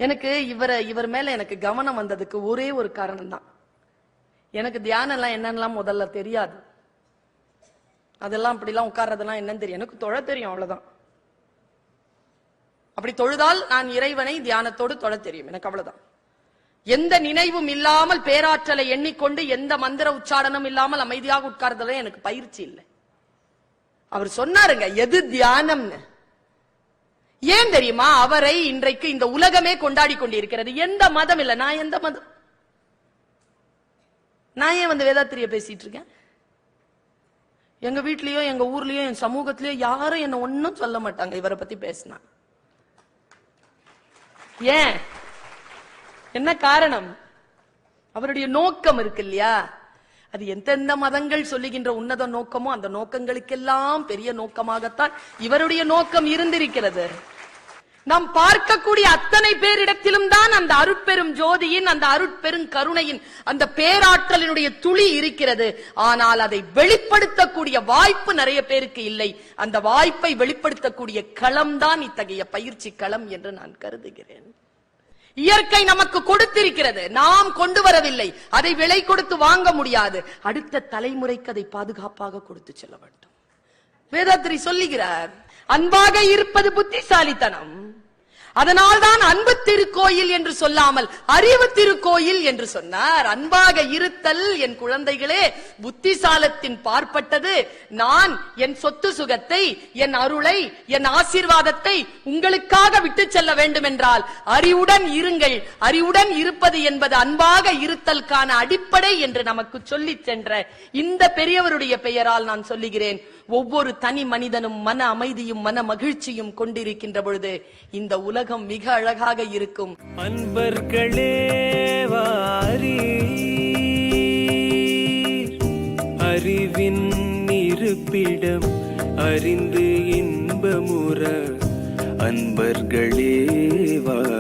எனக்கு இவர் மேல எனக்கு கவனம் வந்ததுக்கு ஒரே ஒரு காரணம் தான். எனக்கு தியானம் எல்லாம் என்னென்னலாம் முதல்ல தெரியாது. அதெல்லாம் அப்படிலாம் உட்கார்றதெல்லாம் என்னன்னு தெரியும். எனக்கு தொழ தெரியும், அவ்வளவுதான். அப்படி தொழுதால் நான் இறைவனை தியானத்தோடு தொழ தெரியும், எனக்கு அவ்வளவுதான். எந்த நினைவும் இல்லாமல் பேராற்றலை எண்ணிக்கொண்டு எந்த மந்திர உச்சாரணம் இல்லாமல் அமைதியாக உட்கார்றதுல எனக்கு பயிற்சி இல்லை. அவர் சொன்னாருங்க எது தியானம்னு. ஏன் தெரியுமா? அவரை இன்றைக்கு இந்த உலகமே கொண்டாடி கொண்டிருக்கிறது. எந்த மதம் இல்ல. நான் எந்த மதம்? நான் ஏன் வந்து வேதாத்திரிய பேசிட்டு இருக்கேன்? எங்க வீட்லயோ எங்க ஊர்லயோ என் சமூகத்திலயோ யாரும் என்ன ஒன்னும் சொல்ல மாட்டாங்க இவரை பத்தி பேசினா. ஏன்? என்ன காரணம்? அவருடைய நோக்கம் இருக்கு இல்லையா? அது எந்தெந்த மதங்கள் சொல்லுகின்ற உன்னத நோக்கமோ அந்த நோக்கங்களுக்கெல்லாம் பெரிய நோக்கமாகத்தான் இவருடைய நோக்கம் இருந்திருக்கிறது. நாம் பார்க்கக்கூடிய அத்தனை பேரிடத்திலும் தான் அந்த அருட்பெரும் ஜோதியின், அந்த அருட்பெரும் கருணையின், அந்த பேராற்றலினுடைய துளி இருக்கிறது. ஆனால் அதை வெளிப்படுத்தக்கூடிய வாய்ப்பு நிறைய பேருக்கு இல்லை. அந்த வாய்ப்பை வெளிப்படுத்தக்கூடிய களம் தான் இத்தகைய பயிற்சி களம் என்று நான் கருதுகிறேன். இயற்கை நமக்கு கொடுத்திருக்கிறது, நாம் கொண்டு வரவில்லை. அதை விலை கொடுத்து வாங்க முடியாது. அடுத்த தலைமுறைக்கு அதை பாதுகாப்பாக கொடுத்து செல்ல வேண்டும். வேதாத்திரி சொல்லுகிறார், அன்பாக இருப்பது புத்திசாலித்தனம். அதனால்தான் அன்பு திருக்கோயில் என்று சொல்லாமல் அறிவு திருக்கோயில் என்று சொன்னார். அன்பாக இருத்தல் என் குழந்தைகளே புத்திசாலத்தின் பார்ப்பட்டது. நான் என் சொத்து சுகத்தை, என் அருளை, என் ஆசீர்வாதத்தை உங்களுக்காக விட்டு செல்ல வேண்டும் என்றால் அறிவுடன் இருங்கள். அறிவுடன் இருப்பது என்பது அன்பாக இருத்தலுக்கான அடிப்படை என்று நமக்கு சொல்லி சென்ற இந்த பெரியவருடைய பெயரால் நான் சொல்லுகிறேன். ஒவ்வொரு தனி மனிதனும் மன அமைதியும் மன மகிழ்ச்சியும் கொண்டிருக்கின்ற பொழுது இந்த உலகம் மிக அழகாக இருக்கும். அன்பர்களே வாரி அறிவின் இருப்பிடம் அறிந்து இன்பமுற. அன்பர்களே வாரி